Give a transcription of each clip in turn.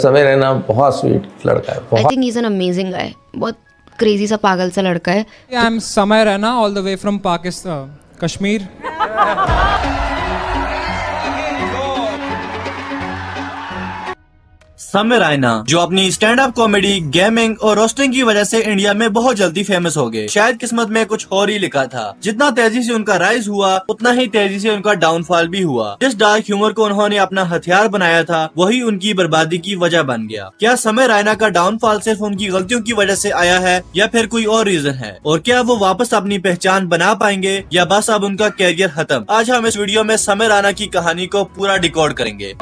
समय रैना बहुत स्वीट लड़का है, आई बहुत। Think he is an amazing guy. बहुत क्रेजी सा पागल सा लड़का है। आई एम समय Raina all the way from Pakistan Kashmir. समय रैना जो अपनी स्टैंड अप कॉमेडी, गेमिंग और रोस्टिंग की वजह से इंडिया में बहुत जल्दी फेमस हो गए। शायद किस्मत में कुछ और ही लिखा था। जितना तेजी से उनका राइज हुआ उतना ही तेजी से उनका डाउनफॉल भी हुआ। जिस डार्क ह्यूमर को उन्होंने अपना हथियार बनाया था वही उनकी बर्बादी की वजह बन गया। क्या समय रैना का डाउनफॉल सिर्फ उनकी गलतियों की वजह से आया है या फिर कोई और रीजन है, और क्या वो वापस अपनी पहचान बना पाएंगे या बस अब उनका कैरियर खत्म? आज हम इस वीडियो में समय रैना की कहानी को पूरा डिकोड करेंगे।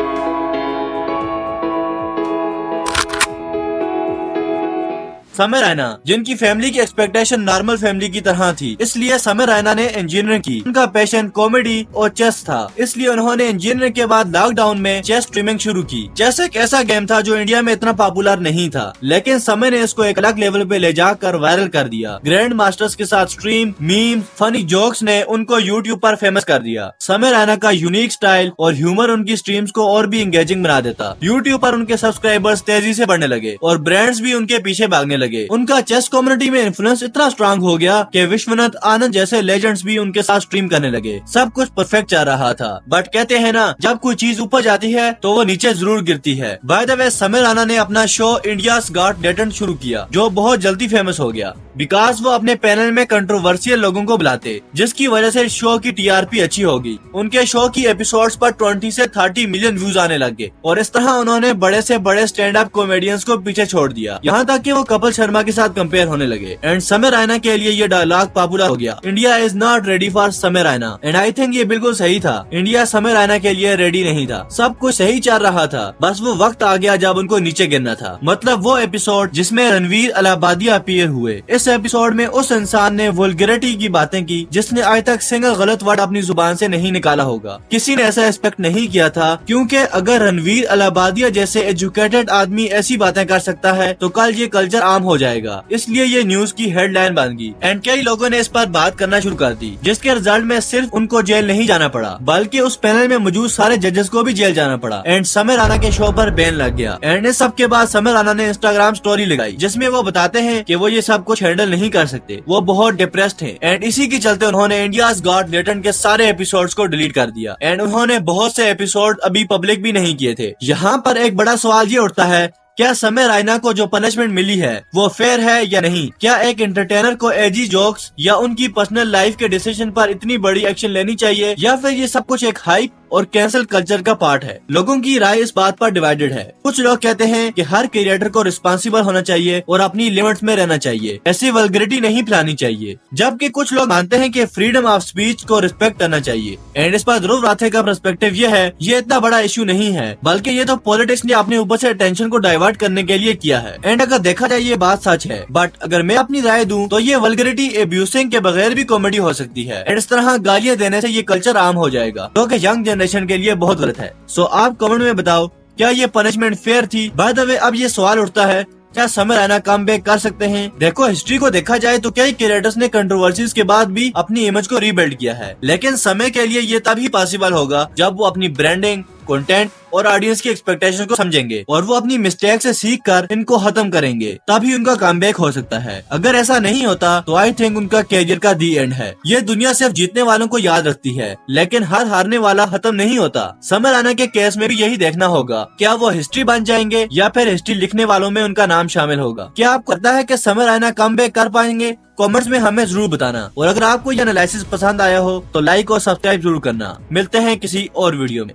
समय रैना जिनकी फैमिली की एक्सपेक्टेशन नॉर्मल फैमिली की तरह थी, इसलिए समय रैना ने इंजीनियरिंग की। उनका पैशन कॉमेडी और चेस था, इसलिए उन्होंने इंजीनियरिंग के बाद लॉकडाउन में चेस स्ट्रीमिंग शुरू की। चेस एक ऐसा गेम था जो इंडिया में इतना पॉपुलर नहीं था, लेकिन समय ने इसको एक अलग लेवल पे ले जाकर वायरल कर दिया। ग्रैंड मास्टर्स के साथ स्ट्रीम, मीम, फनी जोक्स ने उनको यूट्यूब पर फेमस कर दिया। समय रैना का यूनिक स्टाइल और ह्यूमर उनकी स्ट्रीम्स को और भी एंगेजिंग बना देता। यूट्यूब पर उनके सब्सक्राइबर्स तेजी से बढ़ने लगे और ब्रांड्स भी उनके पीछे भागने लगे। उनका चेस कम्युनिटी में इन्फ्लुएंस इतना स्ट्रांग हो गया कि विश्वनाथ आनंद जैसे लेजेंड्स भी उनके साथ स्ट्रीम करने लगे। सब कुछ परफेक्ट चल रहा था, बट कहते हैं ना, जब कोई चीज ऊपर जाती है तो वो नीचे जरूर गिरती है। बाय द वे, समय रैना ने अपना शो इंडियाज गॉट टैलेंट शुरू किया, जो बहुत जल्दी फेमस हो गया बिकॉज वो अपने पैनल में कंट्रोवर्शियल लोगों को बुलाते, जिसकी वजह से शो की टीआरपी अच्छी होगी। उनके शो की एपिसोड्स पर 20 से 30 मिलियन व्यूज आने लगे और इस तरह उन्होंने बड़े से बड़े स्टैंड अप कॉमेडियंस को पीछे छोड़ दिया, यहाँ तक कि वो कपिल शर्मा के साथ कंपेयर होने लगे। एंड समय रैना के लिए ये डायलॉग पॉपुलर हो गया, India is not ready for समय रैना। एंड आई थिंक ये बिल्कुल सही था। इंडिया समय रैना के लिए रेडी नहीं था। सब कुछ सही चल रहा था, बस वो वक्त आ गया जब उनको नीचे गिरना था। मतलब वो एपिसोड जिसमें रणवीर अलाहाबादिया अपीयर हुए। इस एपिसोड में उस इंसान ने वल्गैरिटी की बातें की जिसने आज तक सिंगल गलत वर्ड अपनी जुबान से नहीं निकाला होगा। किसी ने ऐसा एक्सपेक्ट नहीं किया था, क्योंकि अगर रणवीर अलाहाबादिया जैसे एजुकेटेड आदमी ऐसी बातें कर सकता है तो कल ये कल्चर आम हो जाएगा। इसलिए ये न्यूज की हेडलाइन बन गई एंड कई लोगों ने इस पर बात करना शुरू कर दी, जिसके रिजल्ट में सिर्फ उनको जेल नहीं जाना पड़ा, बल्कि उस पैनल में मौजूद सारे जजेस को भी जेल जाना पड़ा। एंड समय रैना के शो पर बैन लग गया। एंड इस सब के बाद समय रैना ने इंस्टाग्राम स्टोरी लगाई जिसमें वो बताते हैं कि वो ये सब कुछ हैंडल नहीं कर सकते, वो बहुत डिप्रेस्ड हैं। एंड इसी के चलते उन्होंने इंडियाज गॉट टैलेंट के सारे एपिसोड्स को डिलीट कर दिया। एंड उन्होंने बहुत से एपिसोड अभी पब्लिक भी नहीं किए थे। यहाँ पर एक बड़ा सवाल ये उठता है, क्या समय रैना को जो पनिशमेंट मिली है वो फेयर है या नहीं? क्या एक एंटरटेनर को एजी जोक्स या उनकी पर्सनल लाइफ के डिसीजन पर इतनी बड़ी एक्शन लेनी चाहिए, या फिर ये सब कुछ एक हाइप और कैंसल कल्चर का पार्ट है? लोगों की राय इस बात पर डिवाइडेड है। कुछ लोग कहते हैं कि हर क्रिएटर को रिस्पॉन्सिबल होना चाहिए और अपनी लिमिट्स में रहना चाहिए, ऐसी वल्गैरिटी नहीं फैलानी चाहिए, जबकि कुछ लोग मानते हैं कि फ्रीडम ऑफ स्पीच को रिस्पेक्ट करना चाहिए। एंड इस पर ध्रुव राठे का पर्सपेक्टिव ये है, ये इतना बड़ा इशू नहीं है, बल्कि ये तो पॉलिटिक्स ने अपने ऊपर से अटेंशन को डाइवर्ट करने के लिए किया है। एंड अगर देखा जाए ये बात सच है, बट अगर मैं अपनी राय दूं तो ये वल्गैरिटी एब्यूसिंग के बगैर भी कॉमेडी हो सकती है। एंड इस तरह गालियां देने से ये कल्चर आम हो जाएगा, जो कि यंग जनरेशन के लिए बहुत गलत है। सो आप कमेंट में बताओ, क्या ये पनिशमेंट फेयर थी? बाय द वे, अब ये सवाल उठता है, क्या समय रैना कम बैक कर सकते हैं? देखो, हिस्ट्री को देखा जाए तो कई क्रिएटर्स ने कंट्रोवर्सीज के बाद भी अपनी इमेज को रीबिल्ड किया है, लेकिन समय के लिए ये तभी पॉसिबल होगा जब वो अपनी ब्रांडिंग, कंटेंट और ऑडियंस की एक्सपेक्टेशन को समझेंगे और वो अपनी मिस्टेक से सीख कर इनको खत्म करेंगे, तभी उनका कमबैक हो सकता है। अगर ऐसा नहीं होता तो आई थिंक उनका कैरियर का दी एंड है। ये दुनिया सिर्फ जीतने वालों को याद रखती है, लेकिन हर हारने वाला खत्म नहीं होता। समय रैना के केस में भी यही देखना होगा, क्या वो हिस्ट्री बन जाएंगे या फिर हिस्ट्री लिखने वालों में उनका नाम शामिल होगा? क्या आपको लगता है कि समय रैना कमबैक कर पाएंगे? कमेंट्स में हमें जरूर बताना, और अगर आपको ये एनालिसिस पसंद आया हो तो लाइक और सब्सक्राइब जरूर करना। मिलते हैं किसी और वीडियो में।